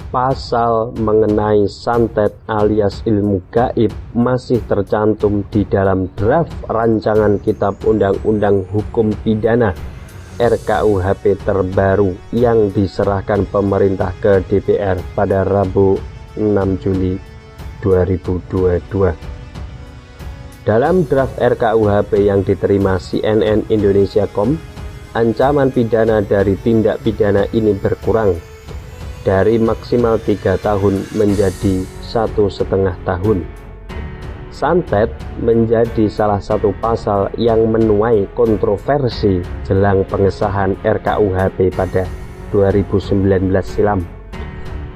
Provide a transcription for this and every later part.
pasal mengenai santet alias ilmu gaib masih tercantum di dalam draft rancangan Kitab Undang-Undang Hukum Pidana RKUHP terbaru yang diserahkan pemerintah ke DPR pada Rabu 6 Juli 2022. Dalam draft RKUHP yang diterima CNN Indonesia.com, ancaman pidana dari tindak pidana ini berkurang dari maksimal 3 tahun menjadi 1,5 tahun. Santet menjadi salah satu pasal yang menuai kontroversi jelang pengesahan RKUHP pada 2019 silam.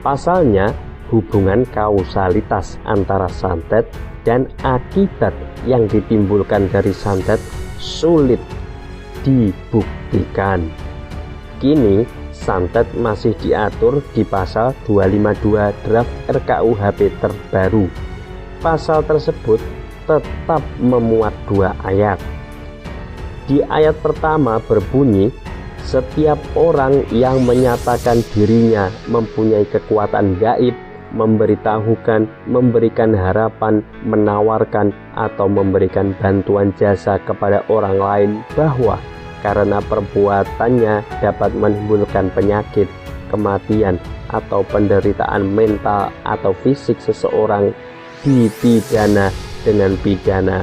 Pasalnya, hubungan kausalitas antara santet dan akibat yang ditimbulkan dari santet sulit dibuktikan. Kini, santet masih diatur di pasal 252 draft RKUHP terbaru. Pasal tersebut tetap memuat 2 ayat. Di ayat pertama berbunyi, setiap orang yang menyatakan dirinya mempunyai kekuatan gaib, memberitahukan, memberikan harapan, menawarkan, atau memberikan bantuan jasa kepada orang lain bahwa karena perbuatannya dapat menimbulkan penyakit, kematian, atau penderitaan mental atau fisik seseorang, dipidana dengan pidana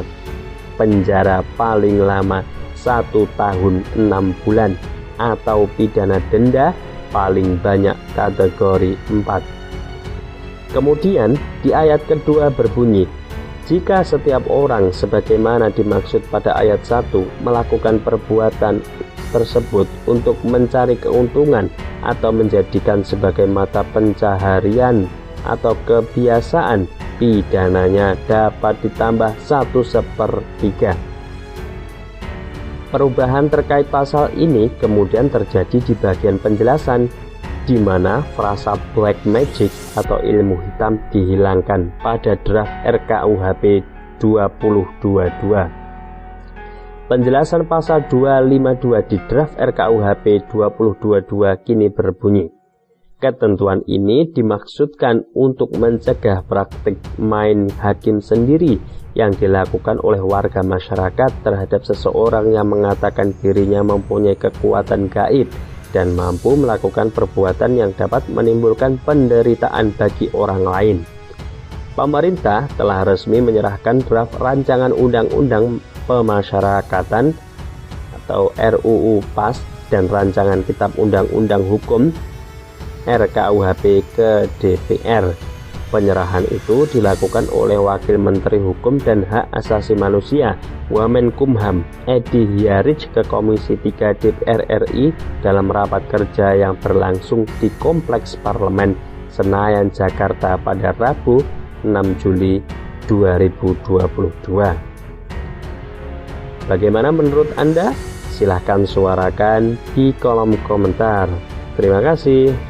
penjara paling lama 1 tahun 6 bulan atau pidana denda paling banyak kategori 4. Kemudian di ayat kedua berbunyi, jika setiap orang sebagaimana dimaksud pada ayat 1 melakukan perbuatan tersebut untuk mencari keuntungan atau menjadikan sebagai mata pencaharian atau kebiasaan, pidananya dapat ditambah 1/3. Perubahan terkait pasal ini kemudian terjadi di bagian penjelasan, di mana frasa black magic atau ilmu hitam dihilangkan pada draft RKUHP 2022. Penjelasan pasal 252 di draft RKUHP 2022 kini berbunyi, ketentuan ini dimaksudkan untuk mencegah praktik main hakim sendiri yang dilakukan oleh warga masyarakat terhadap seseorang yang mengatakan dirinya mempunyai kekuatan gaib dan mampu melakukan perbuatan yang dapat menimbulkan penderitaan bagi orang lain. Pemerintah telah resmi menyerahkan draft rancangan Undang-Undang Pemasyarakatan atau RUU PAS dan rancangan Kitab Undang-Undang Hukum RKUHP ke DPR. Penyerahan itu dilakukan oleh Wakil Menteri Hukum dan Hak Asasi Manusia Wamenkumham Edi Hiarij ke Komisi 3 DPR RI dalam rapat kerja yang berlangsung di Kompleks Parlemen Senayan, Jakarta pada Rabu 6 Juli 2022. Bagaimana menurut Anda? Silahkan suarakan di kolom komentar. Terima kasih.